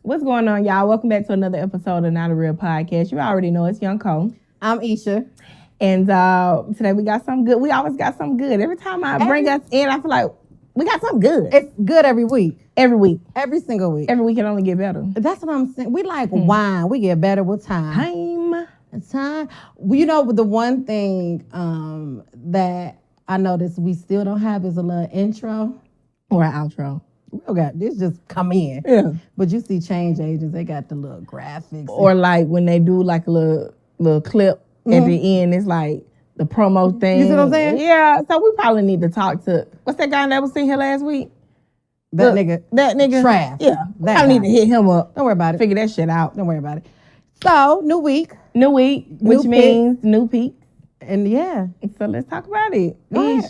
What's going on, y'all? Welcome back to another episode of Not a Real Podcast. You already know it's Young Cole. I'm Isha. And today we got something good. We always got something good. Every time I bring us in, I feel like we got something good. It's good every week. Every week. Every single week. Every week can only get better. That's what I'm saying. We like wine. We get better with time. Time. Well, you know, the one thing that I noticed we still don't have is a little intro. Or an outro. We don't got this just come in. Yeah. But you see change agents, they got the little graphics. Or like when they do like a little clip at the end, it's like the promo thing. You see what I'm saying? Yeah. So we probably need to talk to, what's that guy that was in here last week? That nigga. Trav. Yeah. I need to hit him up. Don't worry about it. Figure that shit out. Don't worry about it. So, new week. New week, which means new peak. And yeah. So let's talk about it. Go Ish,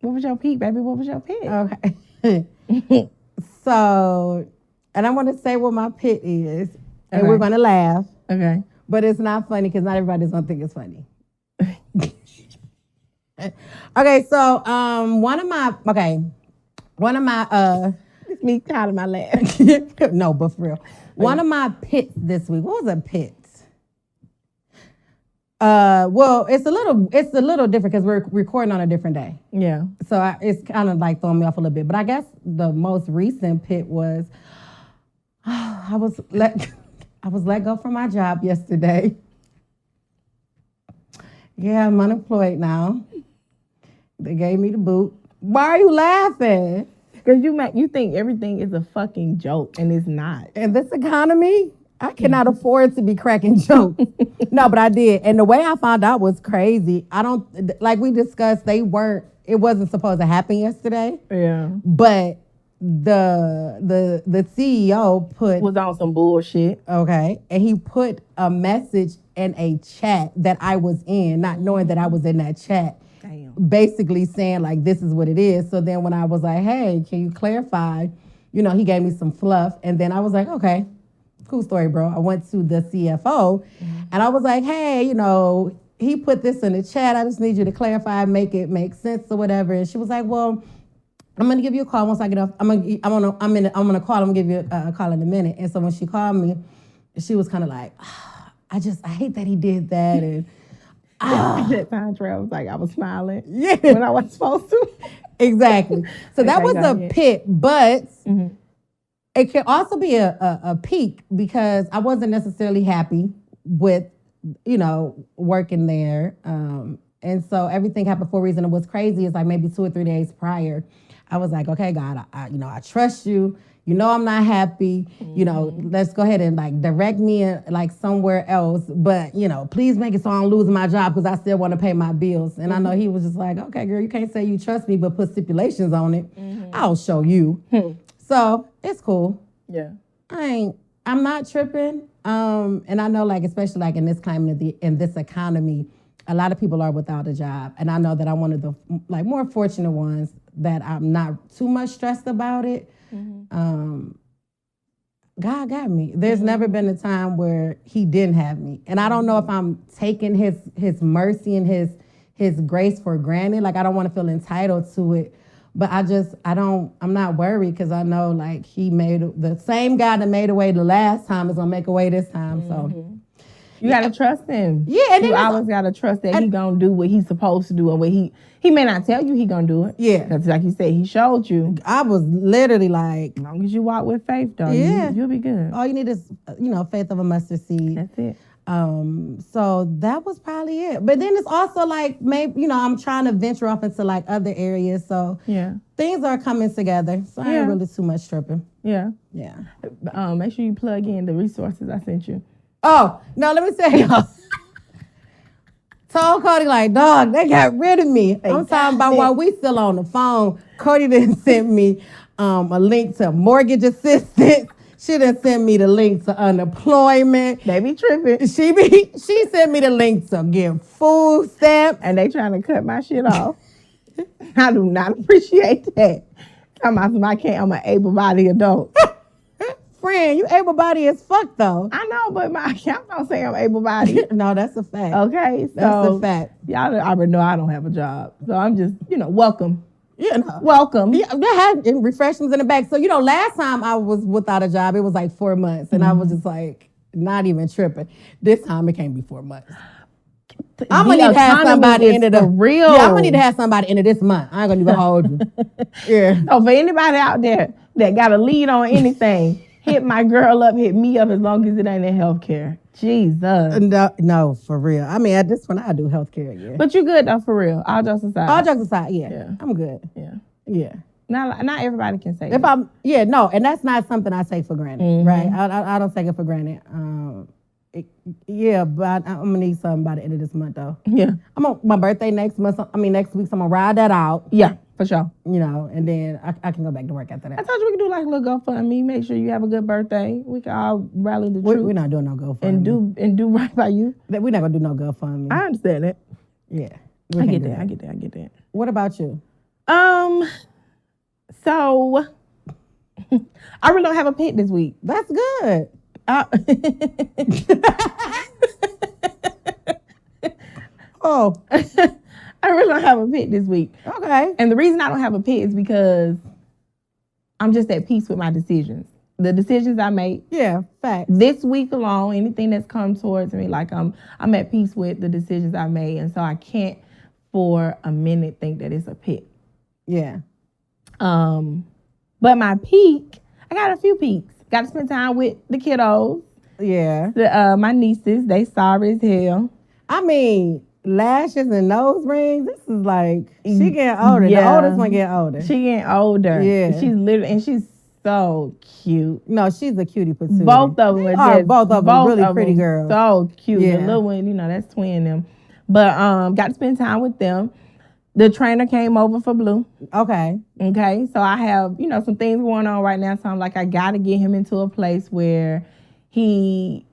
what was your peak, baby? What was your pick? Okay. So, and I want to say what my pit is, and Okay. we're going to laugh. Okay. But it's not funny because not everybody's going to think it's funny. Okay, so one of my It's me kind of my laugh. no, but for real. One of my pits this week. What was a pit? Well, it's a little different because we're recording on a different day. Yeah. So it's kind of like throwing me off a little bit. But I guess the most recent pit was I was let go from my job yesterday. Yeah, I'm unemployed now. They gave me the boot. Why are you laughing? Because you think everything is a fucking joke, and it's not. In this economy, I cannot afford to be cracking jokes. No, but I did. And the way I found out was crazy. I don't, like we discussed, it wasn't supposed to happen yesterday. Yeah. But the CEO Was on some bullshit. okay, and he put a message in a chat that I was in, not knowing that I was in that chat. Damn. Basically saying like, this is what it is. So then when I was like, hey, can you clarify? You know, he gave me some fluff. And then I was like, okay, cool story, bro. I went to the CFO and I was like, hey, you know, he put this in the chat. I just need you to clarify, make it make sense or whatever. And she was like, well, I'm gonna give you a call once I get off. I'm gonna call. I'm gonna give you a call in a minute. And so when she called me, she was kind of like, I hate that he did that. And That time Trav was like, I was smiling. Yeah. When I wasn't supposed to. Exactly. So that was a pit, but it can also be a peak because I wasn't necessarily happy with, you know, working there. And so everything happened for a reason. And what's crazy is like maybe 2 or 3 days prior, I was like, okay, God, I trust you. You know I'm not happy. You know, let's go ahead and like direct me in, like somewhere else. But, you know, please make it so I don't lose my job because I still want to pay my bills. And I know he was just like, okay, girl, you can't say you trust me, but put stipulations on it. I'll show you. So it's cool. Yeah. I'm not tripping. And I know like, especially like in this climate, in this economy, a lot of people are without a job. And I know that I'm one of the like more fortunate ones that I'm not too much stressed about it. God got me. There's never been a time where he didn't have me. And I don't know if I'm taking his mercy and his grace for granted. Like I don't want to feel entitled to it. But I'm not worried because I know like he made the same God that made a way the last time is gonna make a way this time. So you gotta trust him. Yeah, and you always gotta trust that he gonna do what he's supposed to do and what he may not tell you he gonna do it. Yeah. Because like you said, he showed you. I was literally like, As long as you walk with faith, though, Yeah. you'll be good. all you need is, you know, faith of a mustard seed. That's it. So that was probably it. But then it's also like, maybe, you know, I'm trying to venture off into like other areas. So Yeah. things are coming together. So I ain't really too much tripping. Yeah. Yeah. Make sure you plug in the resources I sent you. Oh, no, let me say y'all. Told Kodie like, dog, they got rid of me. I'm talking about while we still on the phone. Kodie didn't send me a link to mortgage assistance. She didn't send me the link to unemployment. They be tripping. She sent me the link to get food stamps. And they trying to cut my shit off. I do not appreciate that. I'm an able-bodied adult. Friend, you able-bodied as fuck though. I know, but my account don't say I'm able-bodied. No, that's a fact. Okay, so That's a fact. Y'all already know I don't have a job. So I'm just, welcome. welcome. Yeah, they had refreshments in the back. So, last time I was without a job, it was like 4 months. And I was just like, not even tripping. This time, it can't be 4 months. I'm gonna need to have somebody into the real. Yeah, I'm gonna need to have somebody into this month. I ain't gonna even hold you. Yeah. So for anybody out there that got a lead on anything, hit my girl up, hit me up as long as it ain't in healthcare. Jesus. No, for real. I mean, at this point, I do healthcare. Yeah. But you good though, for real. All jokes aside. Yeah. I'm good. Yeah. Not everybody can say. And that's not something I take for granted, right? I don't take it for granted. But I'm gonna need something by the end of this month, though. Yeah, I'm on my birthday next month. Next week. So I'm gonna ride that out. Yeah, for sure. And then I can go back to work after that. I told you we could do like a little GoFundMe. Make sure you have a good birthday. We can all rally the troops. We're not doing no GoFundMe and do right by you. We're not gonna do no GoFundMe. I understand that. Yeah, I get that. What about you? So I really don't have a pit this week. That's good. Oh, I really don't have a pit this week. Okay. And the reason I don't have a pit is because I'm just at peace with my decisions. The decisions I make. Yeah, fact. This week alone, anything that's come towards me, like I'm at peace with the decisions I made. And so I can't for a minute think that it's a pit. Yeah. But my peak, I got a few peaks. Got to spend time with the kiddos. Yeah. My nieces, they sorry as hell. I mean, lashes and nose rings. This is like, she getting older. Yeah. The oldest one getting older. She getting older. Yeah. She's so cute. No, she's a cutie patootie. Both of them are both of them really pretty girls. So cute. Yeah. The little one, that's twin them. But got to spend time with them. The trainer came over for Blue. Okay. So I have, some things going on right now. So I'm like, I got to get him into a place where he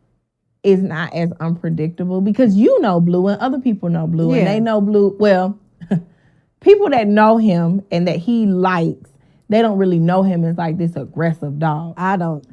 is not as unpredictable, because Blue and other people know Blue. And they know Blue. Well, people that know him and that he likes, they don't really know him as like this aggressive dog. I don't.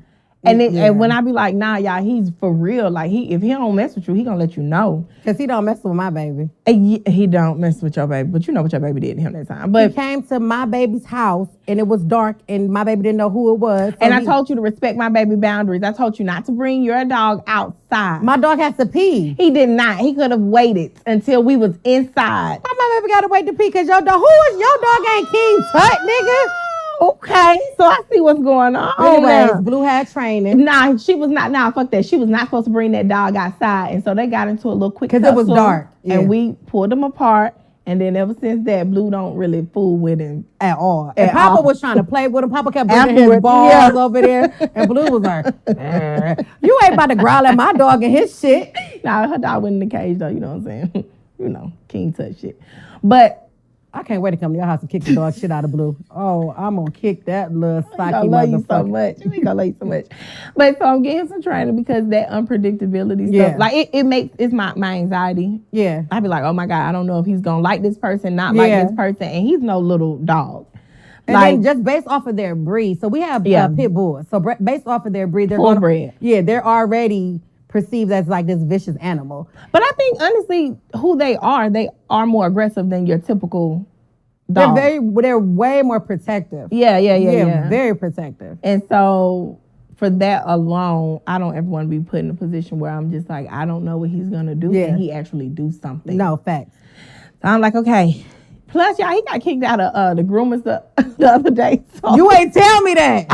And when I be like, nah, y'all, he's for real. Like, if he don't mess with you, he gonna let you know. Because he don't mess with my baby. He don't mess with your baby, but you know what your baby did to him that time. But he came to my baby's house, and it was dark, and my baby didn't know who it was. So I told you to respect my baby boundaries. I told you not to bring your dog outside. My dog has to pee. He did not. He could have waited until we was inside. Why my baby got to wait to pee? Because your dog ain't King Tut, nigga. Okay, so I see what's going on. Anyways, Blue had training. Nah, she was not. Nah, fuck that. She was not supposed to bring that dog outside, and so they got into a little quick because it was dark, and we pulled them apart. And then ever since that, Blue don't really fool with him at all. And Papa was trying to play with him. Papa kept bringing his balls over there, and Blue was like, "You ain't about to growl at my dog and his shit." Nah, her dog went in the cage though. You know what I'm saying? King Tut shit, but. I can't wait to come to your house and kick the dog shit out of Blue. Oh, I'm going to kick that little socky motherfucker. I love you so much. We gonna love you so much. But so I'm getting some training because that unpredictability stuff, like it's my anxiety. Yeah. I be like, oh my God, I don't know if he's going to like this person, not like this person. And he's no little dog. And then just based off of their breed. So we have pit bulls. So based off of their breed, they're full bred. Yeah, they're already perceived as like this vicious animal. But I think honestly, who they are more aggressive than your typical dog. They're way more protective. Yeah. Very protective. And so for that alone, I don't ever want to be put in a position where I'm just like, I don't know what he's gonna do, and he actually do something. No, facts. So I'm like, okay. Plus, y'all, he got kicked out of the groomers the other day. So you ain't tell me that.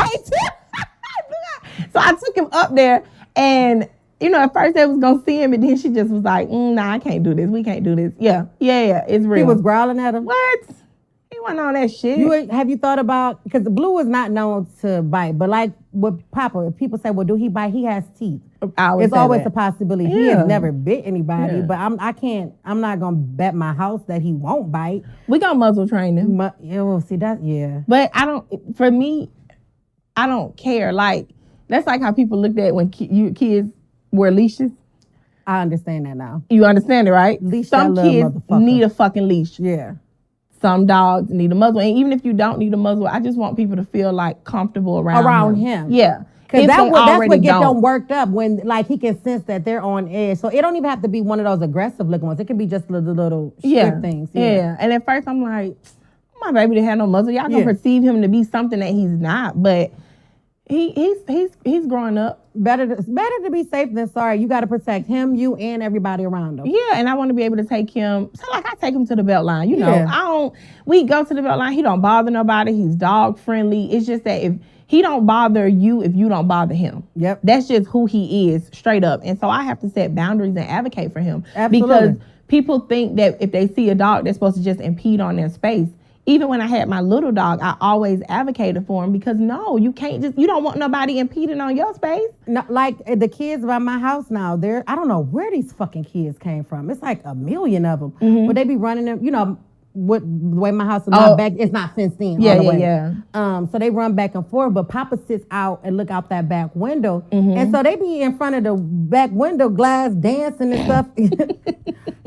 So I took him up there, and at first they was gonna see him, and then she just was like, nah, I can't do this. We can't do this. Yeah, it's real. He was growling at him? What? He wasn't on that shit. Have you thought about, because Blue is not known to bite, but like with Papa, if people say, well, do he bite? He has teeth. It's always a possibility. He has never bit anybody, but I'm not gonna bet my house that he won't bite. We gonna muzzle train him. But for me, I don't care. Like, that's like how people looked at when kids wear leashes. I understand that now. You understand it, right? Some kids need a fucking leash. Yeah. Some dogs need a muzzle. And even if you don't need a muzzle, I just want people to feel like comfortable around him. Yeah. Because that's what gets them worked up, when like he can sense that they're on edge. So it don't even have to be one of those aggressive looking ones. It can be just little strip things. Yeah. And at first I'm like, my baby didn't have no muzzle. Y'all gonna perceive him to be something that he's not, but he's growing up. Better to be safe than sorry. You got to protect him, you, and everybody around him. Yeah, and I want to be able to take him. So like I take him to the belt line. You know, we go to the belt line. He don't bother nobody. He's dog friendly. It's just that if he don't bother you, if you don't bother him. Yep. That's just who he is, straight up. And so I have to set boundaries and advocate for him. Absolutely. Because people think that if they see a dog, they're supposed to just impede on their space. Even when I had my little dog, I always advocated for him because no, you don't want nobody impeding on your space. No, like the kids by my house now, I don't know where these fucking kids came from. It's like a million of them. Mm-hmm. But they be running them, you know, the way my house is not back, it's not fenced in all the way. Yeah. So they run back and forth, but Papa sits out and look out that back window. Mm-hmm. And so they be in front of the back window glass dancing and stuff,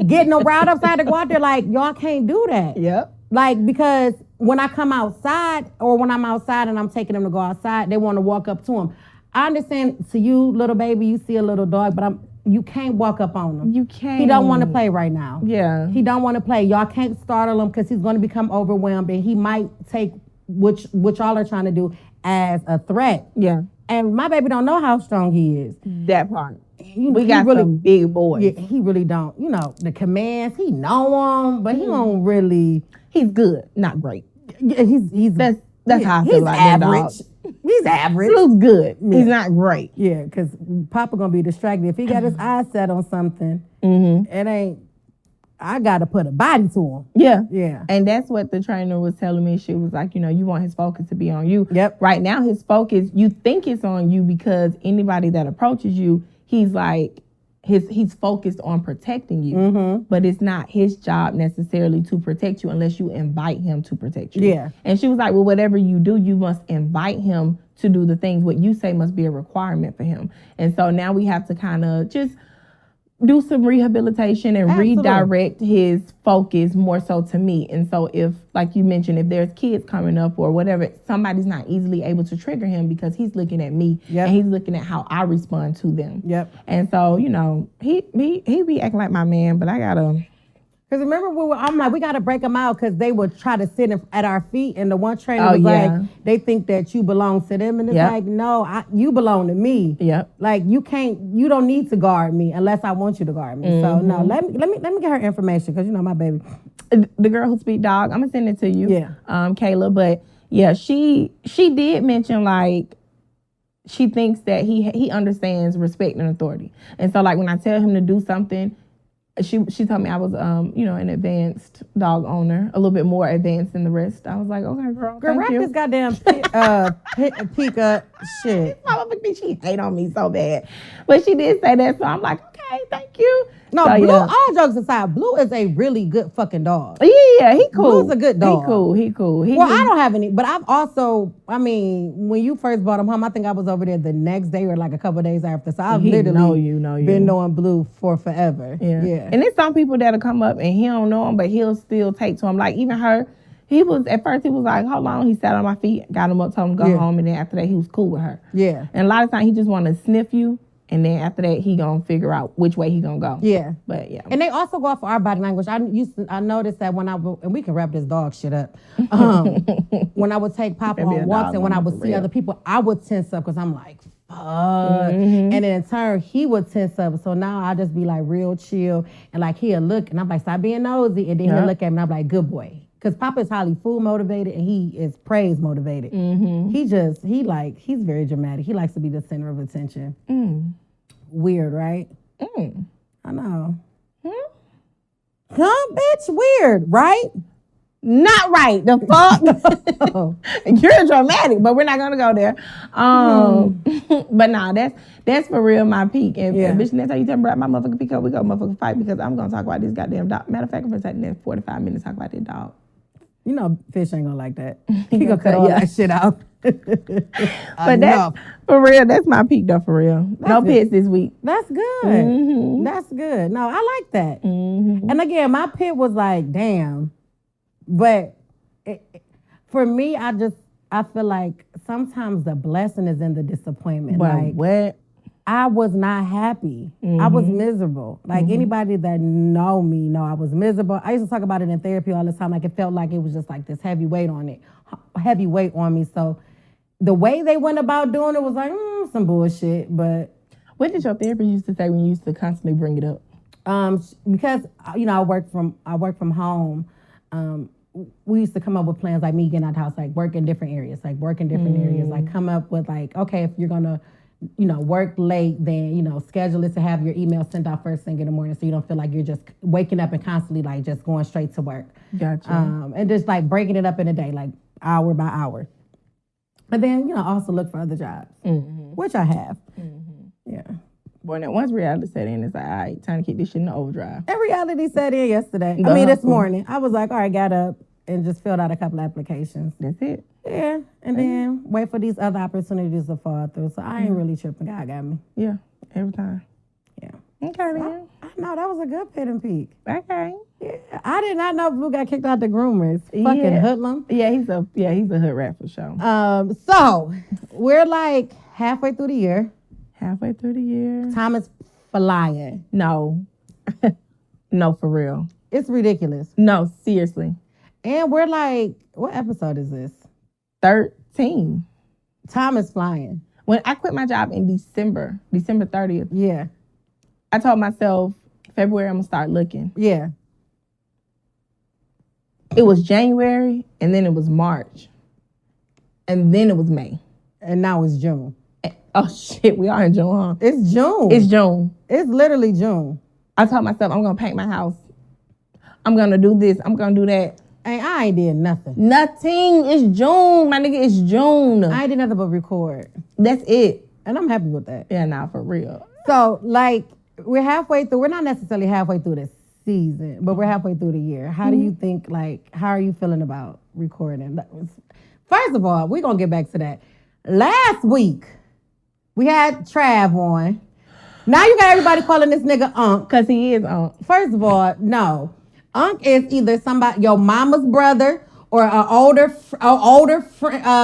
getting them right upside to go out there like, y'all can't do that. Yep. Like, because when I come outside or when I'm outside and I'm taking them to go outside, they want to walk up to them. I understand to you, little baby, you see a little dog, but you can't walk up on him. You can't. He don't want to play right now. Yeah. He don't want to play. Y'all can't startle him because he's going to become overwhelmed and he might take what y'all are trying to do as a threat. Yeah. And my baby don't know how strong he is. That part. We got some big boys. Yeah, he really don't. You know, the commands, he know them, but he don't really... He's good, not great. Yeah, he's that's how I feel like average. He's average. Looks good. Yeah. He's not great. Yeah, because Papa gonna be distracted. If he got his eyes set on something, it ain't... I got to put a body to him. Yeah. Yeah. And that's what the trainer was telling me. She was like, you know, you want his focus to be on you. Yep. Right now, his focus, you think it's on you because anybody that approaches you, he's like, he's focused on protecting you. But it's not his job necessarily to protect you unless you invite him to protect you. Yeah. And she was like, well, whatever you do, you must invite him to do the things. What you say must be a requirement for him. And so now we have to kind of just do some rehabilitation and redirect his focus more so to me. And so if, like you mentioned, if there's kids coming up or whatever, somebody's not easily able to trigger him because he's looking at me and he's looking at how I respond to them. Yep. And so, you know, he be acting like my man, but I gotta... Because remember, I'm like, we got to break them out because they would try to sit at our feet. And the one trainer was like, they think that you belong to them. And it's like, no, you belong to me. Yep. Like, you don't need to guard me unless I want you to guard me. So, no, let me get her information because, you know, my baby. The girl who speak dog, I'm going to send it to you. Yeah. Kayla. But, yeah, she did mention, like, she thinks that he understands respect and authority. And so, like, when I tell him to do something, She told me I was, you know, an advanced dog owner, a little bit more advanced than the rest. I was like, okay, girl, wrap this goddamn Pika shit. She hate on me so bad. But she did say that, so I'm like, okay, thank you. No, so, Blue, all jokes aside, Blue is a really good fucking dog. Yeah, he cool. Blue's a good dog. He cool. I don't have any, but I've also, when you first brought him home, I think I was over there the next day or like a couple of days after. So I've literally been knowing Blue for forever. Yeah. And there's some people that'll come up and he don't know him, but he'll still take to him. Like even her, at first he was like, hold on, he sat on my feet, got him up, told him to go home, and then after that he was cool with her. Yeah. And a lot of times he just want to sniff you. And then after that, he gonna figure out which way he gonna go. Yeah, but yeah. And they also go off for our body language. I noticed that when and we can wrap this dog shit up. When I would take Papa on walks and when I would see other people, I would tense up because I'm like, fuck. And then in turn, he would tense up. So now I just be like real chill and like he'll look and I'm like, stop being nosy. And then he'll look at me and I'm like, good boy. Because Papa is highly food motivated and he is praise motivated. He's very dramatic. He likes to be the center of attention. Weird, right? I know. Huh, bitch? Weird, right? Not right. The fuck? You're dramatic, but we're not gonna go there. But nah, that's for real my peak. And bitch, next time you tell me about my motherfucking peak up, we go motherfucking fight because I'm gonna talk about this goddamn dog. Matter of fact, I'm gonna take the next 45 minutes to talk about this dog. You know, Fish ain't gonna like that. He gonna cut all that shit out. But that's for real. That's my peak though, for real. No pits this week. That's good. That's good. No, I like that. And again, my pit was like, damn. But for me, I feel like sometimes the blessing is in the disappointment. Well, like, I was not happy. I was miserable. Like anybody that know me know I was miserable. I used to talk about it in therapy all the time. Like it felt like it was just like this heavy weight on me. So the way they went about doing it was like some bullshit. But what did your therapist used to say when you used to constantly bring it up? Because I work from home. We used to come up with plans like me getting out the house, like work in different areas, like come up with like, okay, if you're gonna work late, then schedule it to have your email sent out first thing in the morning, so you don't feel like you're just waking up and constantly like just going straight to work. Gotcha. And just like breaking it up in a day, like hour by hour. And then also look for other jobs, which I have. Yeah. Boy, now once reality set in, it's like, all right, time to keep this shit in the overdrive. And reality set in yesterday. This morning. I was like, all right, got up and just filled out a couple applications. That's it. Yeah. And then wait for these other opportunities to fall through. So I ain't really tripping. God got me. Yeah, every time. Yeah. Okay, then. I know, that was a good pit and peek. Okay. Yeah. I did not know Blue got kicked out the groomers. Fucking hoodlum. Yeah, he's a hood rat for sure. So we're like halfway through the year. Halfway through the year. Time is flying. No. No, for real. It's ridiculous. No, seriously. And we're like, what episode is this? 13. Time is flying. When I quit my job in December 30th. Yeah. I told myself, February, I'm going to start looking. Yeah. It was January, and then it was March. And then it was May. And now it's June. Oh, shit, we are in June, huh? It's June. It's June. It's literally June. I told myself, I'm going to paint my house. I'm going to do this. I'm going to do that. And I ain't did nothing. Nothing. It's June. My nigga, it's June. I ain't did nothing but record. That's it. And I'm happy with that. Yeah, nah, for real. So, like, we're halfway through. We're not necessarily halfway through the season, but we're halfway through the year. How do you think, like, how are you feeling about recording? First of all, we're going to get back to that. Last week, we had Trav on. Now you got everybody calling this nigga Unc. Because he is Unc. First of all, no. Unc is either your mama's brother or an older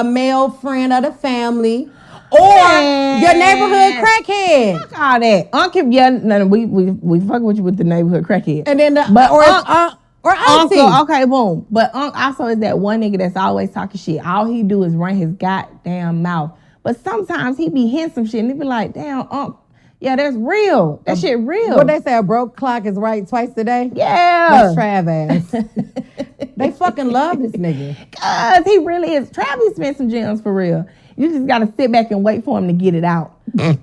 male friend of the family, or your neighborhood crackhead. Fuck all that. Unc, we fucking with you with the neighborhood crackhead. And then auntie. Uncle, okay, boom. But Unc also is that one nigga that's always talking shit. All he do is run his goddamn mouth. But sometimes he be hinting some shit and he be like, damn, Unc, yeah, that's real. That shit real. What they say, a broke clock is right twice a day? Yeah. That's Trav ass. They fucking love this nigga. Cause he really is. Trav, he spent some gems for real. You just gotta sit back and wait for him to get it out. He's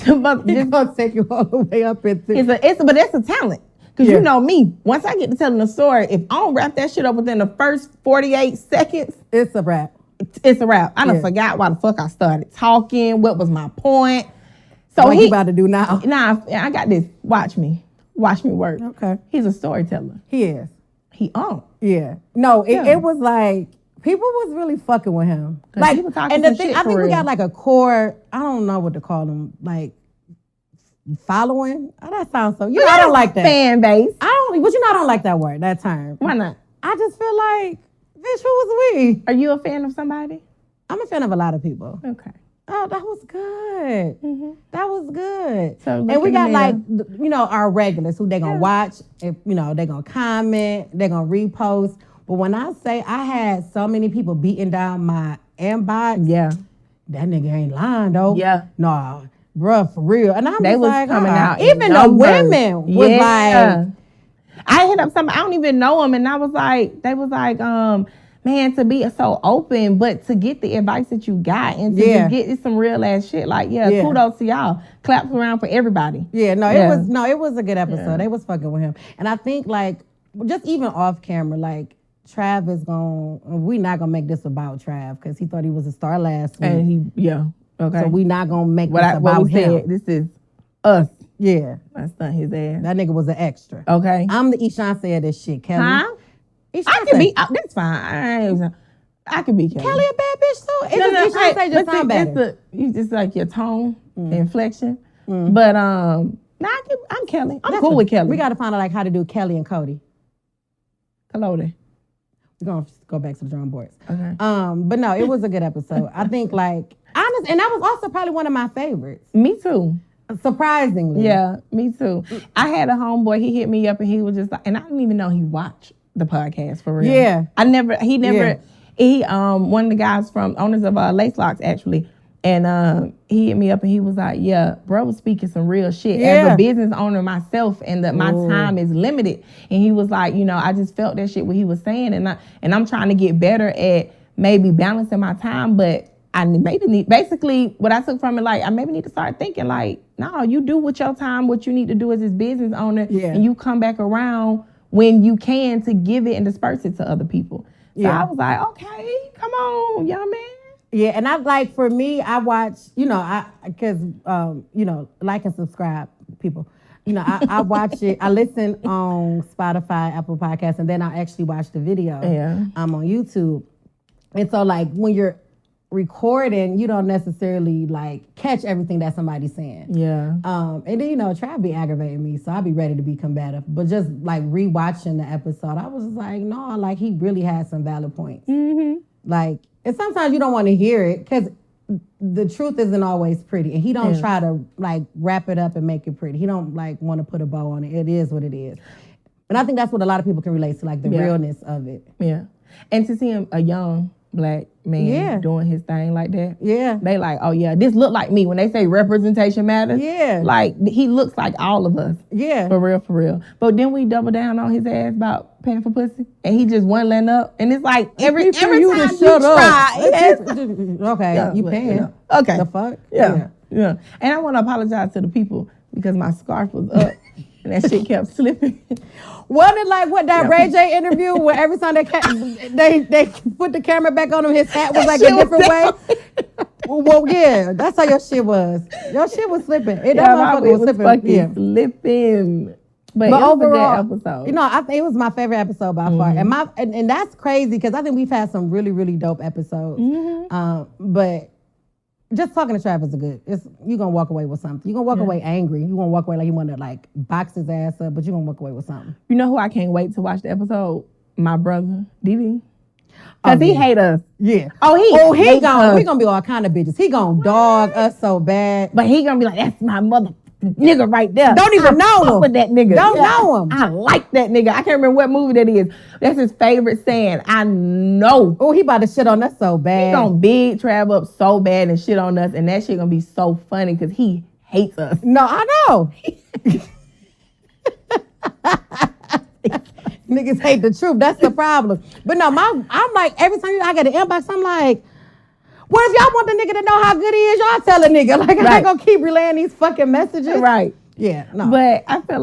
gonna take you all the way up into but it's a talent. Cause you know me. Once I get to telling a story, if I don't wrap that shit up within the first 48 seconds, it's a wrap. It's a wrap. I done forgot why the fuck I started talking. What was my point? So what you about to do now? Nah, I got this. Watch me work. Okay. He's a storyteller. He is. He Unc. Yeah. No, it was like people was really fucking with him. Like, and the thing, I think we got like a core. I don't know what to call them. Like following. Oh, that sounds so. I don't like that fan base. I don't like that word. That term. Why not? I just feel like, bitch, who was we? Are you a fan of somebody? I'm a fan of a lot of people. Okay. Oh, that was good. Mm-hmm. That was good. So and we got like, our regulars who they gonna watch, if, they gonna comment, they gonna repost. But when I say I had so many people beating down my inbox, that nigga ain't lying though. Yeah. No, bruh, for real. And I'm they just was like, coming out. Even the women was like, I hit up somebody, I don't even know them, and they was like, man, to be so open, but to get the advice that you got and to just get some real ass shit. Like, kudos to y'all. Claps around for everybody. It was a good episode. They was fucking with him. And I think like, just even off camera, like Trav is we not gonna make this about Trav because he thought he was a star last week. And okay. So we not gonna make this about him. This is us. Yeah. That's not his ass. That nigga was an extra. Okay. I'm the Isha said this shit, Kelly. Huh? I can be. That's fine. I can be Kelly. Kelly a bad bitch too. Isha just sound better. You just like your tone, the inflection. But I'm Kelly. I'm cool with Kelly. We got to find out like how to do Kelly and Kodie. Kodie. We're gonna go back to the drawing boards. Okay. But no, it was a good episode. I think like Honest, and that was also probably one of my favorites. Me too. Surprisingly. Yeah, me too. I had a homeboy, he hit me up and he was just like, and I didn't even know he watched the podcast for real. Yeah. He one of the guys from owners of Lace Locks actually, and he hit me up and he was like, yeah, bro was speaking some real shit. As a business owner myself, and that my time is limited. And he was like, I just felt that shit what he was saying, and I'm trying to get better at maybe balancing my time, but I maybe need, basically what I took from it, like I maybe need to start thinking like, no, you do with your time what you need to do as this business owner, and you come back around when you can to give it and disperse it to other people. So I was like, okay, come on, young man. Yeah, and I like, for me, I watch, because, like and subscribe, people. I watch it, I listen on Spotify, Apple Podcasts, and then I actually watch the video. I'm on YouTube. And so, like, when you're recording, you don't necessarily, like, catch everything that somebody's saying. Yeah. And then, Trav be aggravating me, so I'll be ready to be combative. But just, like, rewatching the episode, I was just like, no, like, he really had some valid points. Mm-hmm. Like, and sometimes you don't want to hear it because the truth isn't always pretty. And he don't try to, like, wrap it up and make it pretty. He don't, like, want to put a bow on it. It is what it is. And I think that's what a lot of people can relate to, like, the realness of it. Yeah. And to see him, a young black man doing his thing like that. Yeah. They like, oh yeah, this look like me. When they say representation matters, like he looks like all of us. Yeah. For real. But then we double down on his ass about paying for pussy. And he just wasn't letting up. And it's like every time you try. Okay, you paying. Okay. The fuck? Yeah. And I want to apologize to the people because my scarf was up. And that shit kept slipping. Wasn't it like that Ray J interview where every time they put the camera back on him, his hat was like a different way? Well, yeah, that's how your shit was. Your shit was slipping. That motherfucker was slipping. Slipping. But it was overall, a good episode. I think it was my favorite episode by far. And that's crazy because I think we've had some really, really dope episodes. But just talking to Trav is you're going to walk away with something. You're going to walk away angry. You're going to walk away like you want to like box his ass up, but you're going to walk away with something. You know who I can't wait to watch the episode? My brother, DD. Because he hate us. Yeah. He gonna we going to be all kind of bitches. He going to dog us so bad. But he going to be like, that's my mother nigga right there. Don't even know him. With that nigga. Don't know him. I like that nigga. I can't remember what movie that is. That's his favorite saying. I know. Oh, he about to shit on us so bad. He gonna big Trav up so bad and shit on us, and that shit gonna be so funny because he hates us. No, I know. Niggas hate the truth. That's the problem. But no, I'm like, every time I get an inbox, I'm like, what if y'all want the nigga to know how good he is? Y'all tell a nigga. Like, I ain't gonna keep relaying these fucking messages. Right. Yeah, no. But I feel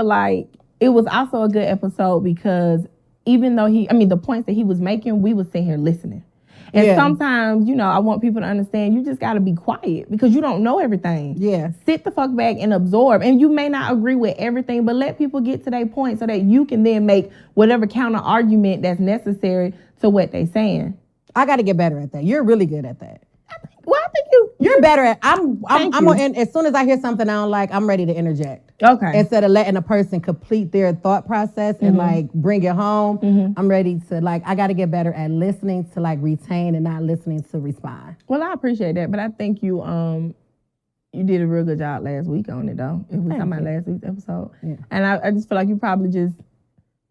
like it was also a good episode because even though the points that he was making, we was sitting here listening. And sometimes, I want people to understand you just gotta be quiet because you don't know everything. Yeah. Sit the fuck back and absorb. And you may not agree with everything, but let people get to their point so that you can then make whatever counter argument that's necessary to what they saying. I got to get better at that. You're really good at that. I think you're better at. I'm on. As soon as I hear something I don't like, I'm ready to interject. Okay. Instead of letting a person complete their thought process and like bring it home, I'm ready to I got to get better at listening to like retain and not listening to respond. Well, I appreciate that, but I think you did a real good job last week on it though. If we talking about last week's episode, and I just feel like you probably just.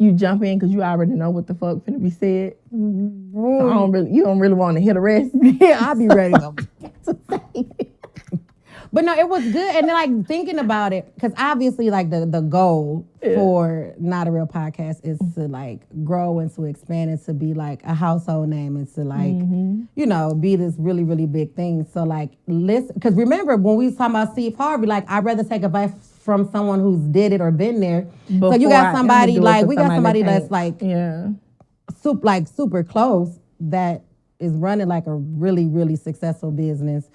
You jump in because you already know what the fuck finna be said. So you don't really want to hear the rest. Yeah, I'll be ready to go. But no, it was good. And then like thinking about it, because obviously like the goal for Not a Real Podcast is to like grow and to expand and to be like a household name and to like, be this really, really big thing. So like listen, because remember when we was talking about Steve Harvey, like I'd rather take advice from someone who's did it or been there. Before so you got somebody like we got somebody that's like super close that is running like a really, really successful business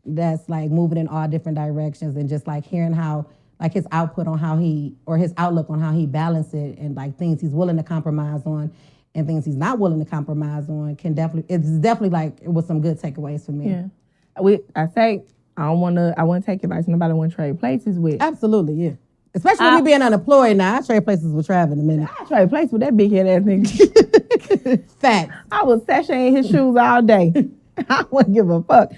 that's like moving in all different directions and just like hearing how like his output on how his outlook on how he balances it and like things he's willing to compromise on and things he's not willing to compromise on it's definitely like it was some good takeaways for me. Yeah. I want to take advice. Nobody want to trade places with. Absolutely, yeah. Especially with me being unemployed now. I trade places with Trav in a minute. I trade places with that big head ass nigga. Fact. I was sashaying his shoes all day. I wouldn't give a fuck.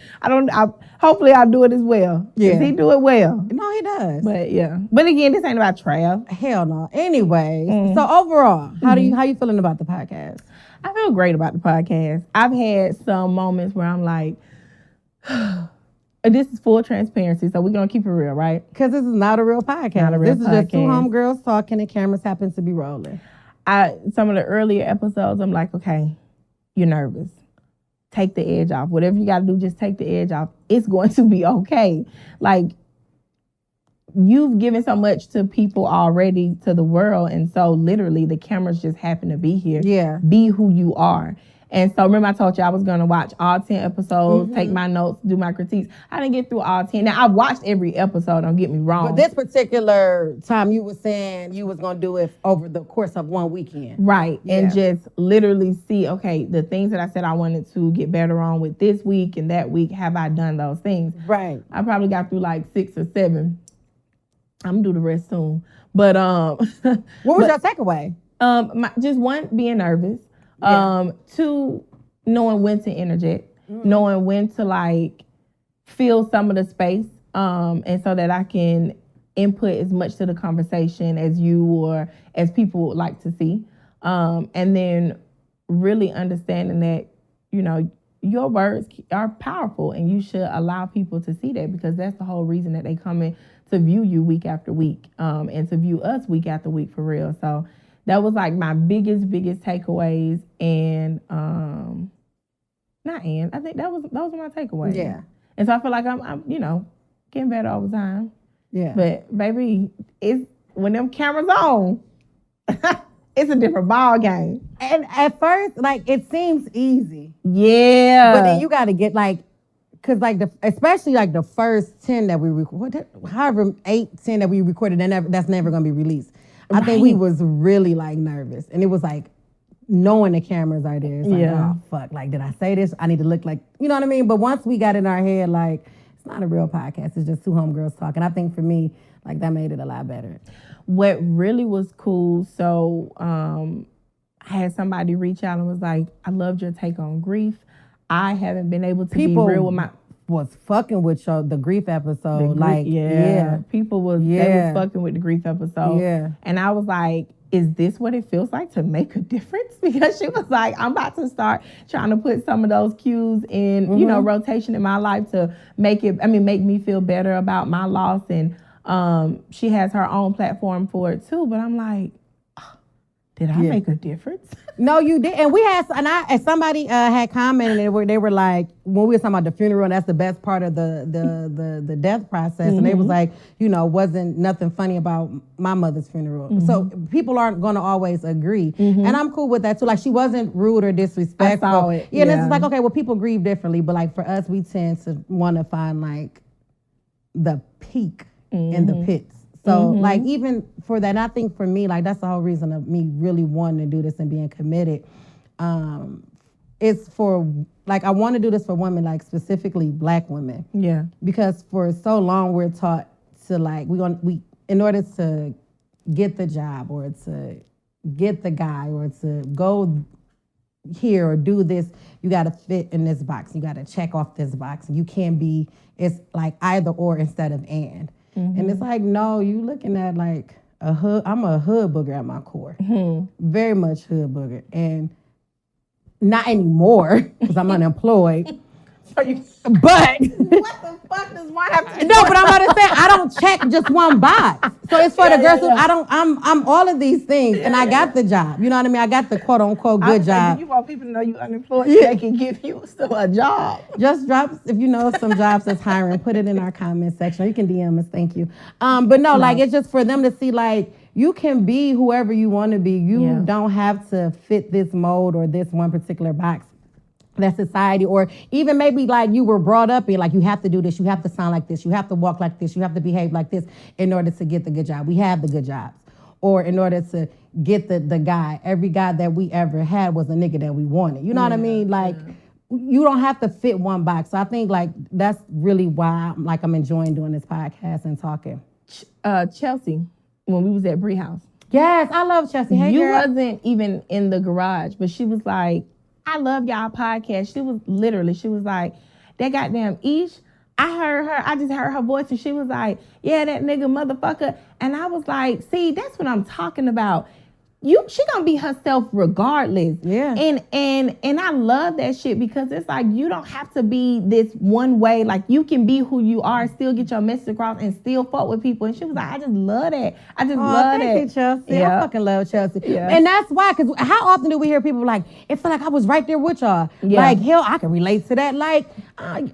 Hopefully I'll do it as well. Yeah. He do it well. No, he does. But yeah. But again, this ain't about Trav. Hell no. Anyway, so overall, how you feeling about the podcast? I feel great about the podcast. I've had some moments where I'm like, this is full transparency, so we're gonna keep it real, right? Because this is not a real podcast. This is just two homegirls talking and cameras happen to be rolling. Some of the earlier episodes, I'm like, okay, you're nervous. Take the edge off. Whatever you got to do, just take the edge off. It's going to be okay. Like, you've given so much to people already, to the world, and so literally the cameras just happen to be here. Yeah. Be who you are. And so remember I told you I was going to watch all 10 episodes, take my notes, do my critiques. I didn't get through all 10. Now, I watched every episode, don't get me wrong. But this particular time you were saying you was going to do it over the course of one weekend. Right. Yeah. And just literally see, okay, the things that I said I wanted to get better on with this week and that week, have I done those things? Right. I probably got through like 6 or 7. I'm going to do the rest soon. But what was your takeaway? Just one, being nervous. Yeah. 2, knowing when to interject, knowing when to like fill some of the space, and so that I can input as much to the conversation as you or as people would like to see, and then really understanding that, you know, your words are powerful and you should allow people to see that, because that's the whole reason that they come in to view you week after week, and to view us week after week for real. So that was like my biggest takeaways, and I think those were my takeaways. Yeah. And so I feel like I'm you know, getting better all the time. Yeah. But baby, it's when them cameras on, it's a different ball game. And at first, like, it seems easy. Yeah. But then you got to get like, cause like especially like the first 10 that we recorded, however 8, 10 that we recorded, that's never gonna be released. I think we was really like nervous, and it was like knowing the cameras are there. It's like, oh fuck, like, did I say this? I need to look like, you know what I mean? But once we got in our head, like, it's not a real podcast. It's just two homegirls talking. I think for me, like, that made it a lot better. What really was cool, so I had somebody reach out and was like, I loved your take on grief. I haven't been able to be real with my... was fucking with the grief episode. People was they was fucking with the grief episode. Yeah. And I was like, is this what it feels like to make a difference? Because she was like, I'm about to start trying to put some of those cues in, you know, rotation in my life to make me feel better about my loss. And she has her own platform for it too. But I'm like, did I make a difference? No, you did. And somebody had commented, and they were like, when we were talking about the funeral, that's the best part of the death process. And they was like, you know, wasn't nothing funny about my mother's funeral. So people aren't going to always agree. And I'm cool with that too. Like, she wasn't rude or disrespectful. I saw it. Yeah, and it's like, okay, well, people grieve differently. But like for us, we tend to want to find like the peak in the pits. So, like, even for that, and I think for me, like, that's the whole reason of me really wanting to do this and being committed. It's for, like, I want to do this for women, like, specifically Black women. Yeah. Because for so long, we're taught to, like, in order to get the job or to get the guy or to go here or do this, you got to fit in this box. You got to check off this box. You can't be, it's like either or instead of and. And it's like, no, you looking at like a hood. I'm a hood booger at my core. Very much hood booger. And not anymore because I'm unemployed. But what the fuck does one have to do? No, but I'm about to say, I don't check just one box. So it's for the girls who I'm all of these things, and I got the job. You know what I mean? I got the quote unquote good job. You want people to know you unemployed, they can give you still a job. Just drop, if you know some jobs that's hiring, put it in our comment section. Or you can DM us, thank you. But no, like, it's just for them to see, like, you can be whoever you want to be. You don't have to fit this mold or this one particular box that society, or even maybe like you were brought up in, like, you have to do this, you have to sound like this, you have to walk like this, you have to behave like this in order to get the good job. We have the good jobs. Or in order to get the guy, every guy that we ever had was a nigga that we wanted. You know what I mean? Like, you don't have to fit one box. So I think, like, that's really why I'm enjoying doing this podcast and talking. Chelsea, when we was at Bree House. Yes, I love Chelsea. Hey, you girl. wasn't even in the garage, but she was like, I love y'all podcast. She was like, that goddamn Ish. I just heard her voice and she was like, yeah, that nigga motherfucker. And I was like, see, that's what I'm talking about. She gonna be herself regardless. Yeah. And I love that shit because it's like you don't have to be this one way. Like you can be who you are, still get your message across, and still fuck with people. And she was like, I just love that. I just love that. Thank you, Chelsea. Yeah. I fucking love Chelsea. Yeah. And that's why, because how often do we hear people like, it feel like I was right there with y'all. Yeah. Like, hell, I can relate to that. Like,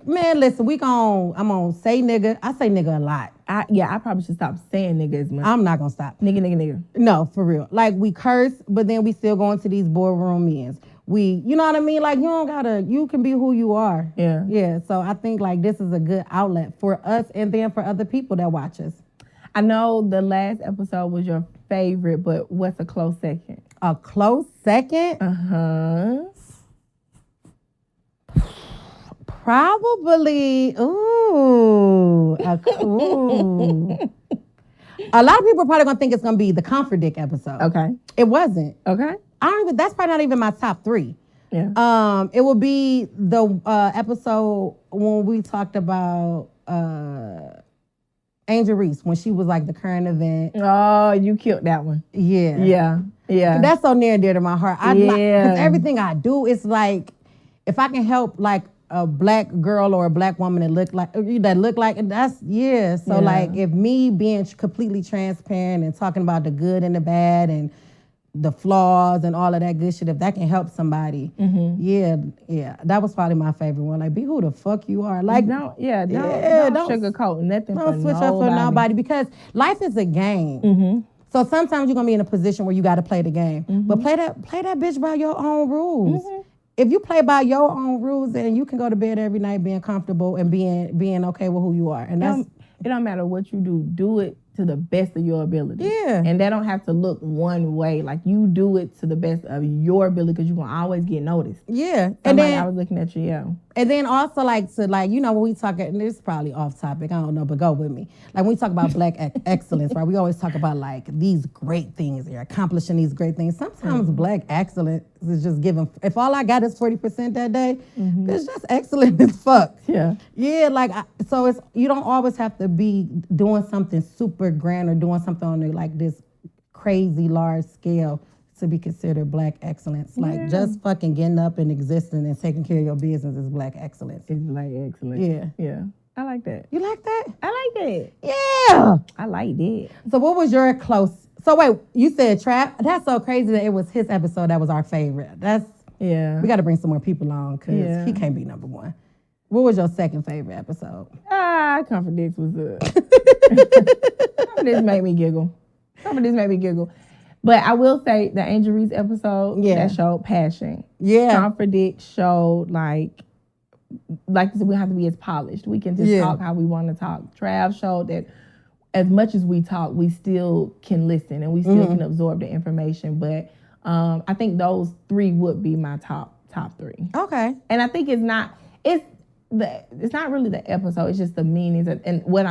man, listen, I'm gonna say nigga. I say nigga a lot. I probably should stop saying nigga as much. I'm not gonna stop. Nigga. No, for real. Like we curse, but then we still go into these boardroom meetings. You know what I mean? Like you can be who you are. Yeah. Yeah. So I think like this is a good outlet for us and then for other people that watch us. I know the last episode was your favorite, but what's a close second? A close second? Uh-huh. Probably, ooh. A lot of people are probably gonna think it's gonna be the Comfort Dick episode. Okay. It wasn't. Okay. That's probably not even my top 3. Yeah. It will be the episode when we talked about Angel Reese, when she was like the current event. Oh, you killed that one. Yeah. Yeah. That's so near and dear to my heart. Because everything I do is like, if I can help like a black girl or a black woman that look like, and that's, yeah. So like if me being completely transparent and talking about the good and the bad and the flaws and all of that good shit, if that can help somebody, yeah, that was probably my favorite one. Like, be who the fuck you are. Like, don't sugarcoat nothing. Don't switch up for nobody because life is a game. Mm-hmm. So sometimes you're gonna be in a position where you got to play the game, but play that bitch by your own rules. Mm-hmm. If you play by your own rules, then you can go to bed every night being comfortable and being okay with who you are. And it don't matter what you do it to the best of your ability. Yeah. And that don't have to look one way. Like you do it to the best of your ability because you're gonna always get noticed. Yeah. And then I was looking at you, yeah. And then also when we talk, and this is probably off topic, I don't know, but go with me. Like when we talk about black excellence, right? We always talk about like these great things, you're accomplishing these great things. Sometimes black excellence is just giving, if all I got is 40% that day, it's just excellent as fuck. Yeah. Yeah, so you don't always have to be doing something super grand or doing something on like this crazy large scale to be considered black excellence. Like just fucking getting up and existing and taking care of your business is black excellence. It's black excellence. Yeah. Yeah. I like that. You like that? I like that. Yeah. I like that. So what was your so wait, you said Trav? That's so crazy that it was his episode that was our favorite. We got to bring some more people on because he can't be number 1. What was your second favorite episode? Comfort Dicks was good. Comfort Dicks made me giggle. But I will say the Angel Reese episode, that showed passion. Yeah. Comfort Dicks showed like you said, we don't have to be as polished. We can just talk how we want to talk. Trav showed that as much as we talk, we still can listen and we still can absorb the information. But I think those 3 would be my top 3. Okay. And I think it's not really the episode. It's just the meanings and what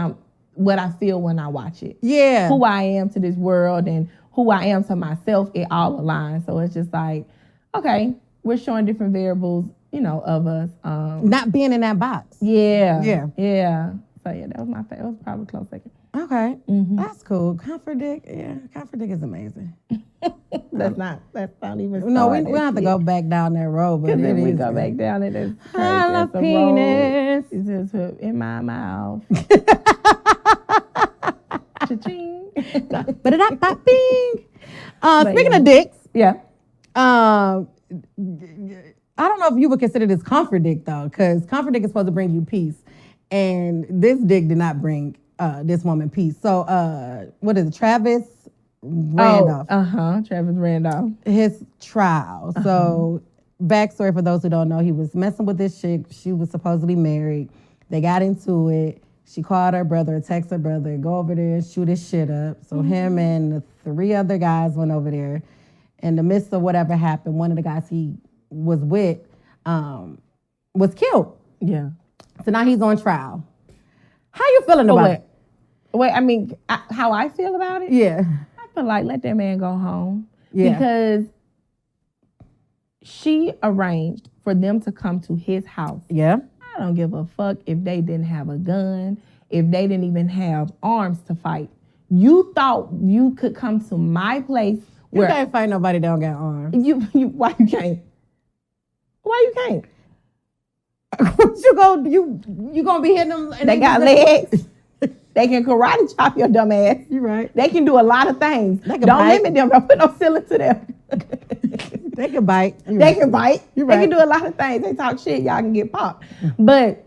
I feel when I watch it. Yeah. Who I am to this world and who I am to myself, it all aligns. So it's just like, okay, we're showing different variables, of us. Not being in that box. Yeah. Yeah. Yeah. So yeah, that was my favorite. It was probably close second. Okay. That's cool. Comfort Dick is amazing. That's not even. No, we don't have to go back down that road. But if we go back down it, that's crazy. Jalapeno. It's just in my mouth. Cha-ching. Speaking of dicks, yeah. I don't know if you would consider this Comfort Dick though, because Comfort Dick is supposed to bring you peace, and this dick did not bring this woman peace. So, what is it? Travis Randolph. Travis Randolph. His trial. So, backstory for those who don't know, he was messing with this chick. She was supposedly married. They got into it. She called her brother, texted her brother, go over there and shoot his shit up. So him and the 3 other guys went over there. In the midst of whatever happened, one of the guys he was with was killed. Yeah. So now he's on trial. How you feeling about it? Wait, I mean, how I feel about it? Yeah. I feel like let that man go home. Yeah. Because she arranged for them to come to his house. Yeah. I don't give a fuck if they didn't have a gun, if they didn't even have arms to fight. You thought you could come to my place where you can't fight nobody that don't got arms. Why you can't? Why you can't? you gonna be hitting them? And they got legs. They can karate chop your dumb ass. You right. They can do a lot of things. Don't limit them. Don't put no ceiling to them. They can bite. They can bite. You're right. They can do a lot of things. They talk shit. Y'all can get popped. But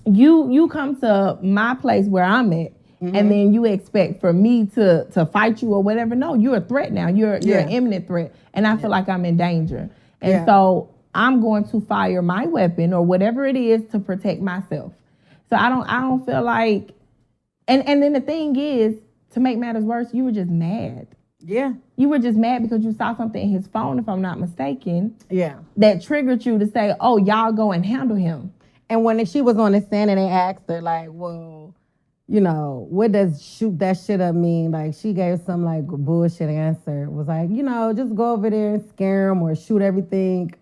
you come to my place where I'm at, and then you expect for me to fight you or whatever. No, you're a threat now. You're an imminent threat, and I feel like I'm in danger. And so I'm going to fire my weapon or whatever it is to protect myself. So I don't feel like, and then the thing is, to make matters worse, you were just mad. Yeah. You were just mad because you saw something in his phone, if I'm not mistaken. Yeah. That triggered you to say, oh, y'all go and handle him. And when she was on the stand and they asked her, like, well, you know, what does shoot that shit up mean? Like, she gave some, like, bullshit answer. It was like, you know, just go over there and scare him or shoot everything,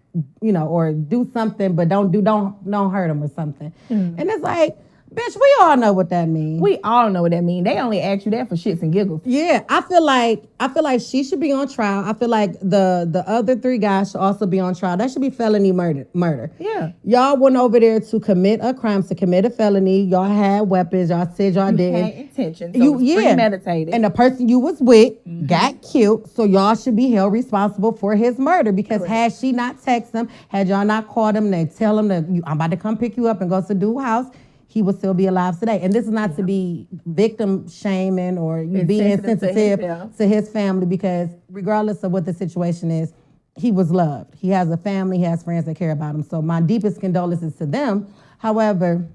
you know, or do something, but don't hurt him or something. And it's like, bitch, we all know what that means. We all know what that means. They only ask you that for shits and giggles. Yeah, I feel like she should be on trial. I feel like the other 3 guys should also be on trial. That should be felony murder. Yeah. Y'all went over there to commit a crime, to commit a felony. Y'all had weapons. Y'all said y'all didn't. Had intention. So it's premeditated. And the person you was with got killed. So y'all should be held responsible for his murder because had she not texted him, had y'all not called him and tell him that I'm about to come pick you up and go to Dude's house, he would still be alive today. And this is not to be victim shaming or you being insensitive to his family, because regardless of what the situation is, he was loved. He has a family, he has friends that care about him. So my deepest condolences to them. However,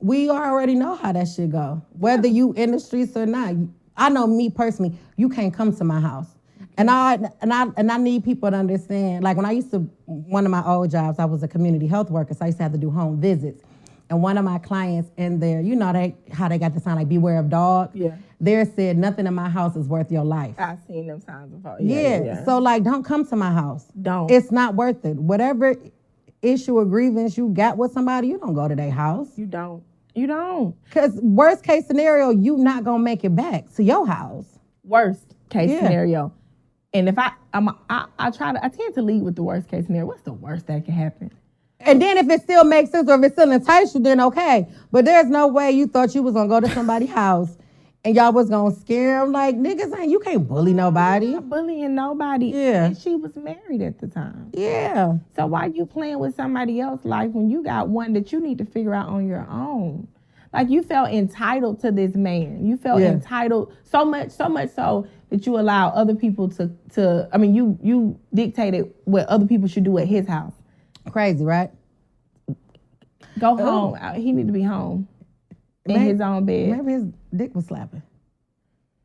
we already know how that shit go. Whether you in the streets or not. I know me personally, you can't come to my house. And I need people to understand, like when I used to, one of my old jobs, I was a community health worker, so I used to have to do home visits. And one of my clients in there, you know how they got the sign like beware of dog? Yeah. There said, nothing in my house is worth your life. I've seen them signs before. Yeah. So like, don't come to my house. Don't. It's not worth it. Whatever issue or grievance you got with somebody, you don't go to their house. You don't. You don't. Because worst case scenario, you not going to make it back to your house. Worst case scenario. And if I tend to lead with the worst case scenario. What's the worst that can happen? And then if it still makes sense or if it still entices you, then okay. But there's no way you thought you was going to go to somebody's house and y'all was going to scare them. Like, niggas, you can't bully nobody. I'm not bullying nobody. Yeah. And she was married at the time. Yeah. So why you playing with somebody else's life when you got one that you need to figure out on your own? Like, you felt entitled to this man. You felt entitled so much so that you allow other people you dictated what other people should do at his house. Crazy, right? Go home. He need to be home in his own bed. Maybe his dick was slapping.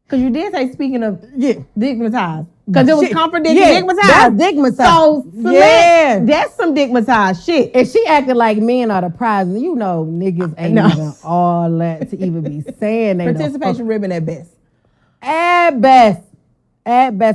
Because you did say, speaking of digmatized. Because it was contradicting digmatized. That's digmatized. So, that's some digmatized shit. If she acted like men are the prize, you know niggas ain't even all that to even be saying they participation ribbon at best. At best,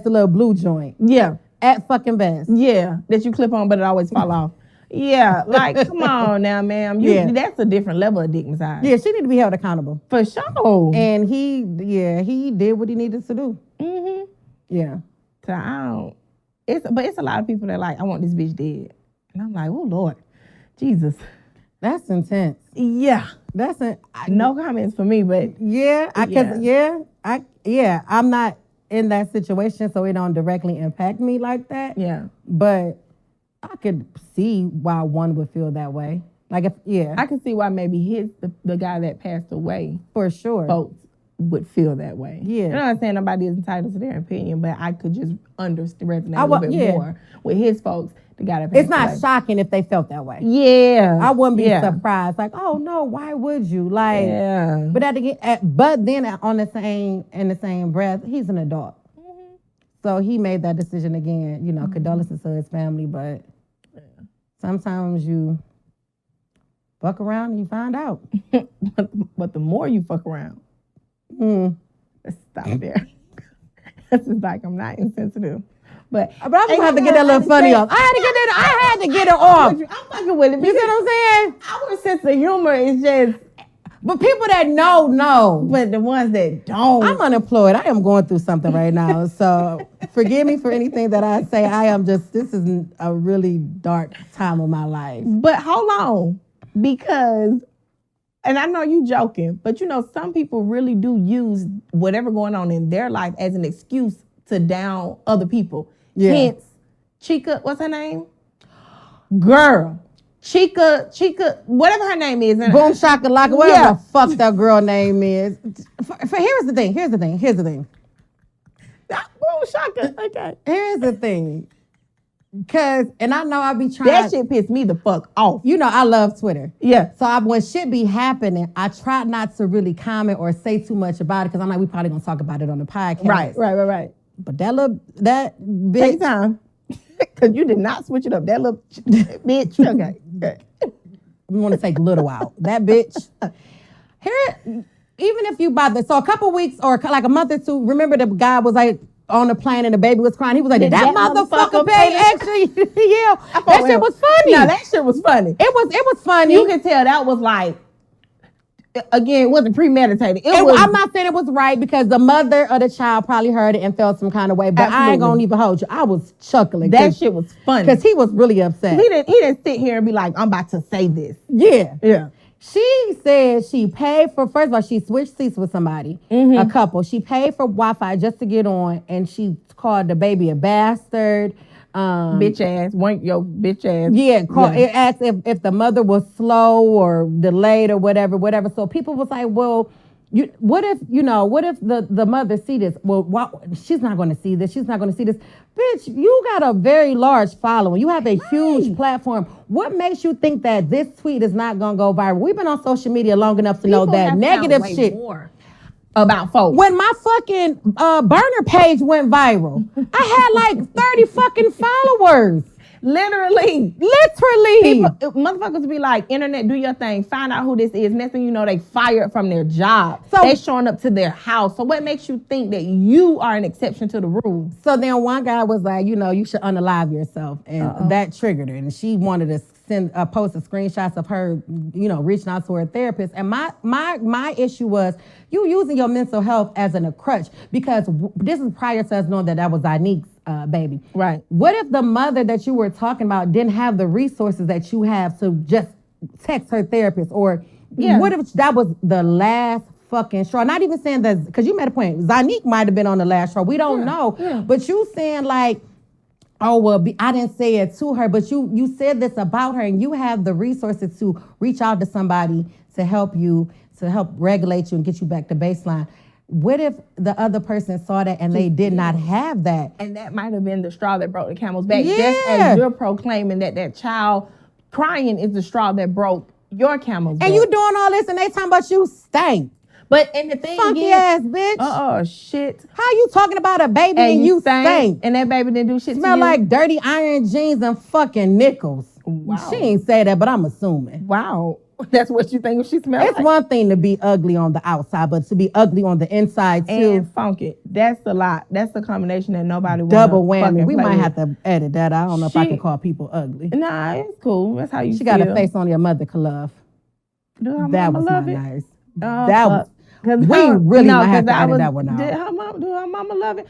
a little blue joint. Yeah. At fucking best. Yeah, that you clip on, but it always fall off. Yeah, like, come on now, ma'am. That's a different level of digmatized. Yeah, she need to be held accountable. For sure. And he did what he needed to do. Mm-hmm. Yeah. So it's a lot of people that like, I want this bitch dead. And I'm like, oh, Lord. Jesus. That's intense. Yeah. No comments for me, but. I'm not in that situation, so it don't directly impact me like that. Yeah. But I could see why one would feel that way. Like, I can see why maybe the guy that passed away. For sure. Folks would feel that way. Yeah. I'm not saying nobody is entitled to their opinion, but I could just resonate a little bit more with his folks. The guy that passed It's not away. shocking if they felt that way. Yeah. I wouldn't be surprised. Like, oh no, why would you? Like, but then in the same breath, he's an adult. Mm-hmm. So he made that decision again. You know, condolences to his family, but sometimes you fuck around and you find out. but the more you fuck around, let's stop there. This is like, I'm not insensitive, But I'm gonna have to get that little funny off. I had to get it off. I'm fucking with it. You see what I'm saying? Our sense of humor is just. But people that know. But the ones that don't. I'm unemployed. I am going through something right now. So forgive me for anything that I say. This is a really dark time of my life. But hold on. Because, and I know you joking, but some people really do use whatever going on in their life as an excuse to down other people. Yeah. Hence, Chica, what's her name? Girl. Chica, whatever her name is. Boom Shakalaka, whatever the fuck that girl name is. Here's the thing. Boom Shaka, okay. Here's the thing. And I know I be trying. That shit pissed me the fuck off. I love Twitter. Yeah. So when shit be happening, I try not to really comment or say too much about it because I'm like, we probably gonna talk about it on the podcast. Right. But that bitch. Take time. Because you did not switch it up. That little bitch. Okay. We want to take little out. That bitch. Even if you buy so a couple weeks or like a month or two, remember the guy was like on the plane and the baby was crying. He was like, did that motherfucker pay extra? Yeah. That shit was funny. No, that shit was funny. It was funny. You can tell that was like, again, it wasn't premeditated. I'm not saying it was right because the mother of the child probably heard it and felt some kind of way. But absolutely. I ain't gonna even hold you. I was chuckling. That shit was funny because he was really upset. He didn't sit here and be like, I'm about to say this. Yeah. She said she paid for. First of all, she switched seats with somebody, a couple. She paid for Wi-Fi just to get on, and she called the baby a bastard. Bitch ass, want your bitch ass. Yeah, it asked if the mother was slow or delayed or whatever. So people was like, well, what if the mother see this? Well, she's not going to see this. She's not going to see this. Bitch, you got a very large following. You have a huge platform. What makes you think that this tweet is not going to go viral? We've been on social media long enough to know that negative shit. More about folks. When my fucking burner page went viral, I had like 30 fucking followers. Literally. People, motherfuckers be like, internet, do your thing. Find out who this is. Next thing you know, they fired from their job. So they showing up to their house. So what makes you think that you are an exception to the rule? So then one guy was like, you should unalive yourself. And that triggered her. And she wanted to post screenshots of her, reaching out to her therapist. And my issue was you using your mental health as a crutch because this is prior to us knowing that was Anique's baby. Right. What if the mother that you were talking about didn't have the resources that you have to just text her therapist? Or what if that was the last fucking straw? Not even saying that, because you made a point. Anique might have been on the last straw. We don't know. Yeah. But you saying like, oh, well, I didn't say it to her, but you said this about her and you have the resources to reach out to somebody to help you, to help regulate you and get you back to baseline. What if the other person saw that and they did not have that? And that might have been the straw that broke the camel's back. Yeah. Just as you're proclaiming that child crying is the straw that broke your camel's back. And you doing all this and they talking about you stank. But and the thing funky is, ass bitch. Oh shit. How you talking about a baby and you stank? And that baby didn't do shit Smell to you? like dirty iron jeans and fucking nickels. Wow. She ain't say that, but I'm assuming. Wow. That's what you think she smells like? It's one thing to be ugly on the outside, but to be ugly on the inside too. And funky. That's a lot. That's the combination that nobody wants. Double whammy. We might have to edit that. I don't know if I can call people ugly. Nah, it's cool. That's how you feel. She got a face on your mother could love. That was not nice. That was... We really might have to edit that one out. Do her mama love it?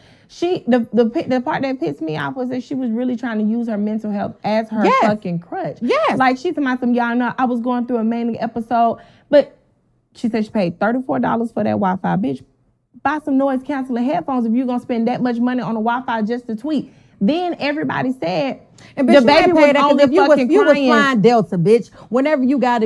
The part that pissed me off was that she was really trying to use her mental health as her fucking crutch. Yes. Like she told some y'all know I was going through a manic episode, but she said she paid $34 for that Wi-Fi. Bitch, buy some noise canceling headphones if you're gonna spend that much money on a Wi-Fi just to tweet. Then everybody said the baby was only if you was flying Delta, bitch. Whenever you got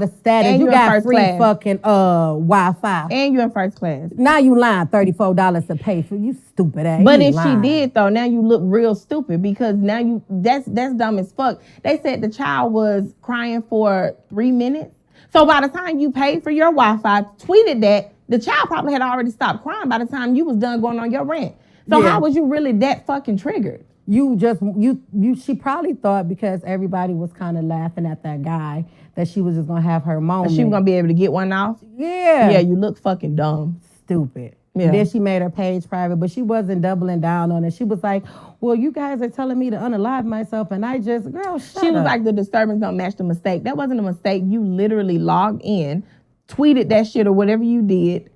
a status, and you got free class. Fucking Wi-Fi. And you're in first class. Now you lying $34 to pay for you stupid ass. But if she did though, now you look real stupid because now that's dumb as fuck. They said the child was crying for 3 minutes. So by the time you paid for your Wi-Fi, tweeted that, the child probably had already stopped crying by the time you was done going on your rant. So how was you really that fucking triggered? She probably thought because everybody was kind of laughing at that guy that she was just gonna have her moment. She was gonna be able to get one off? Yeah. Yeah, you look fucking dumb. Stupid. Yeah. Then she made her page private, but she wasn't doubling down on it. She was like, well, you guys are telling me to unalive myself, and I just, girl, shut She up. was like, the disturbance don't match the mistake. That wasn't a mistake. You literally logged in, tweeted that shit or whatever you did,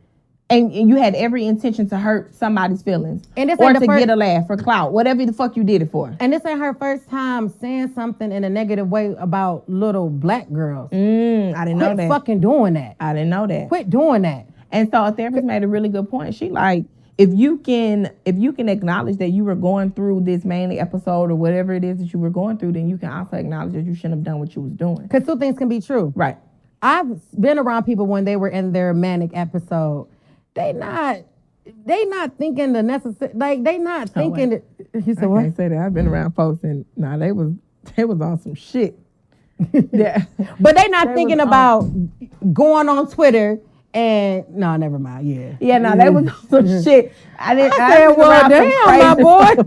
and you had every intention to hurt somebody's feelings. And or to get a laugh, for clout, whatever the fuck you did it for. And this ain't her first time saying something in a negative way about little black girls. I didn't know that. Quit fucking doing that. I didn't know that. Quit doing that. And so a therapist made a really good point. She like, if you can acknowledge that you were going through this manic episode or whatever it is that you were going through, then you can also acknowledge that you shouldn't have done what you was doing. Because two things can be true. Right. I've been around people when they were in their manic episode. They not thinking the necessary, like they not thinking that. You said what? I can't say that. I've been around folks and they was on some shit. Yeah. But they not thinking about going on Twitter. And no, never mind. Yeah. Yeah, no, they was on some shit. I said, well, damn, my boy.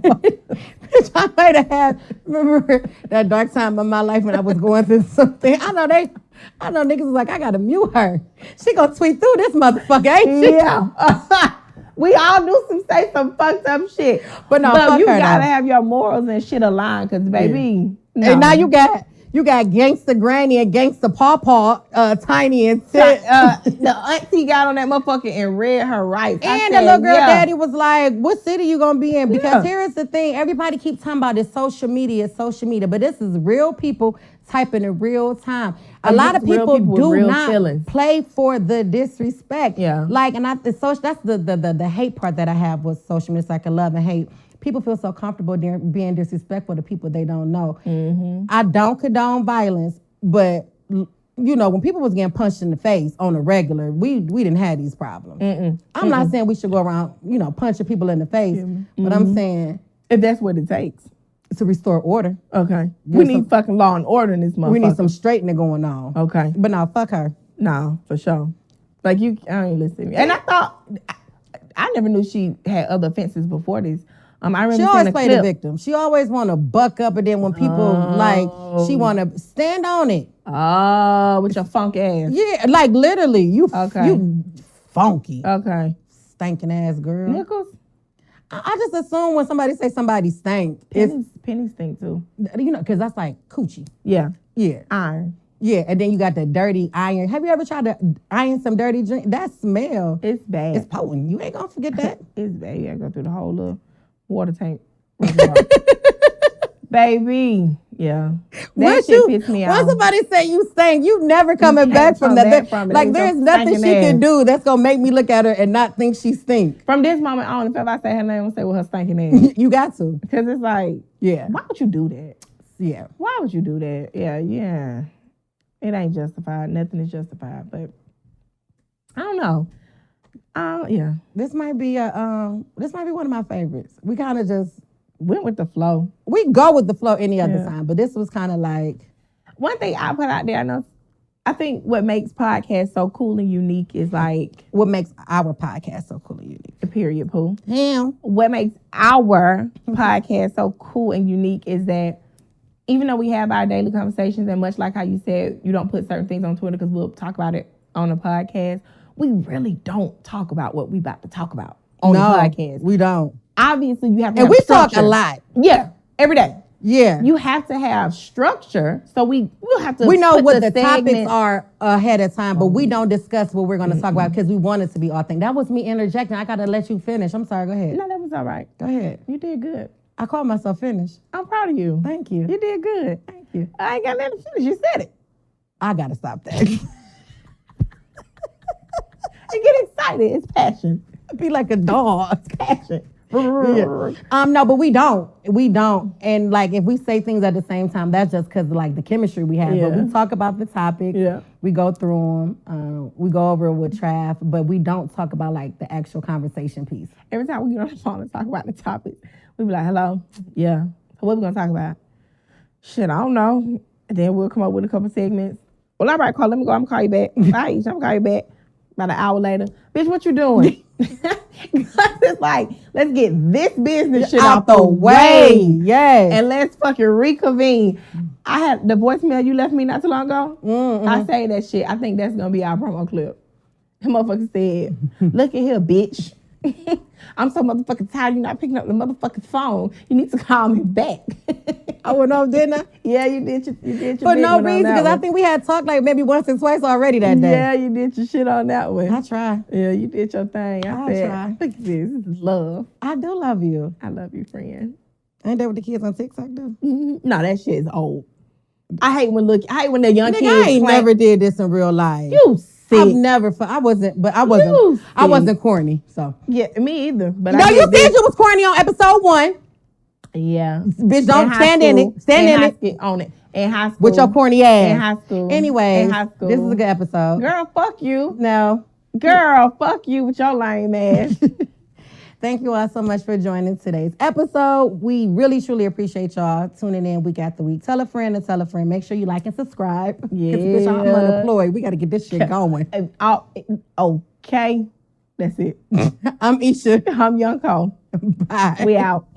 Bitch, I might have had, remember that dark time of my life when I was going through something. I know niggas was like, I gotta mute her. She gonna tweet through this motherfucker, ain't she? Yeah. We all do say some fucked up shit. But no, you gotta have your morals and shit aligned, cause baby. Yeah. No. And now you got Gangsta Granny and Gangsta Pawpaw, Tiny and Tit. The auntie got on that motherfucker and read her rights. And the little girl daddy was like, what city you gonna be in? Because here is the thing, everybody keeps talking about this social media, but this is real people typing in real time. A lot of people do not play for the disrespect. Yeah. Like, and that's the hate part that I have with social media. It's like a love and hate. People feel so comfortable being disrespectful to people they don't know. Mm-hmm. I don't condone violence, but when people was getting punched in the face on a regular, we didn't have these problems. I'm not saying we should go around, punching people in the face, but I'm saying if that's what it takes to restore order. Okay, we need fucking law and order in this motherfucker. We need some straightening going on. Okay, but no, fuck her. No, for sure. Like I ain't listening to me. And I thought I never knew she had other offenses before this. I remember she always play the victim. She always want to buck up, and then when people she want to stand on it. Oh, with your funk ass. Yeah, like literally, you funky. Okay. Stinking ass girl. Nichols? I just assume when somebody say somebody stank. Pennies stink too. Because that's like coochie. Yeah. Yeah. Iron. Yeah, and then you got the dirty iron. Have you ever tried to iron some dirty drink? That smell. It's bad. It's potent. You ain't gonna forget that. It's bad. You gotta go through the whole little water tank. Baby. Yeah. That shit pissed me off. Once somebody say you stank, you never coming back from that. Like there's nothing she can do that's gonna make me look at her and not think she stink. From this moment on, if I say her name, I'm gonna say her stinking ass. You got to. Because it's like, yeah. Why would you do that? Yeah. Why would you do that? Yeah. It ain't justified. Nothing is justified. But I don't know. Yeah. This might be one of my favorites. We kind of just went with the flow. We go with the flow any other time, but this was kind of like one thing I put out there. I think what makes podcasts so cool and unique is like what makes our podcast so cool and unique. The period, Pooh. Yeah. What makes our podcast so cool and unique is that even though we have our daily conversations, and much like how you said, you don't put certain things on Twitter because we'll talk about it on the podcast, we really don't talk about what we about to talk about on the podcast. We don't. Obviously, you have to have structure. Talk a lot. Yeah, every day. Yeah. You have to have structure, so we'll have to. We know what the topics are ahead of time, but we don't discuss what we're going to talk about because we want it to be authentic. That was me interjecting. I got to let you finish. I'm sorry. Go ahead. No, that was all right. Go ahead. You did good. I called myself finished. I'm proud of you. Thank you. You did good. Thank you. I ain't got nothing to finish. You said it. I got to stop that. You get excited. It's passion. Be like a dog. It's passion. Yeah. No, but we don't. And like if we say things at the same time, that's just because like the chemistry we have. Yeah. But we talk about the topics. Yeah. We go through them. We go over it with Trav, but we don't talk about like the actual conversation piece. Every time we get on the phone and talk about the topic, we be like, "Hello, yeah. So what we gonna talk about? Shit, I don't know." And then we'll come up with a couple segments. Well, all right, Carl. Let me go. I'm gonna call you back. All right, I'm gonna call you back. About an hour later, bitch, what you doing? It's like, let's get this business shit out the way. Yes. And let's fucking reconvene. I had the voicemail you left me not too long ago. Mm-hmm. I say that shit. I think that's going to be our promo clip. The motherfucker said, look at here, bitch. I'm so motherfucking tired. You're not picking up the motherfucking phone. You need to call me back. I went off, didn't I? Yeah, you did your For no reason, because I think we had talked like maybe once or twice already that day. Yeah, you did your shit on that one. I try. Yeah, you did your thing. I said, try. Look at this. This is love. I do love you. I love you, friend. Ain't that what the kids on TikTok do? No, that shit is old. I hate when the young kids. I ain't never did this in real life. You sick. I've never. I wasn't corny. So yeah, me either. But no, you said you was corny on episode 1. Yeah, bitch, don't stand in it. Stand in it. On it. In high school. With your corny ass. In high school. Anyway, in high school. This is a good episode. Girl, fuck you. No. Girl, fuck you with your lame ass. Thank you all so much for joining today's episode. We really, truly appreciate y'all tuning in week after week. Tell a friend and tell a friend. Make sure you like and subscribe. Yeah. Bitch, I'm unemployed. We got to get this shit going. Okay. That's it. I'm Isha. I'm Young Cole. Bye. We out.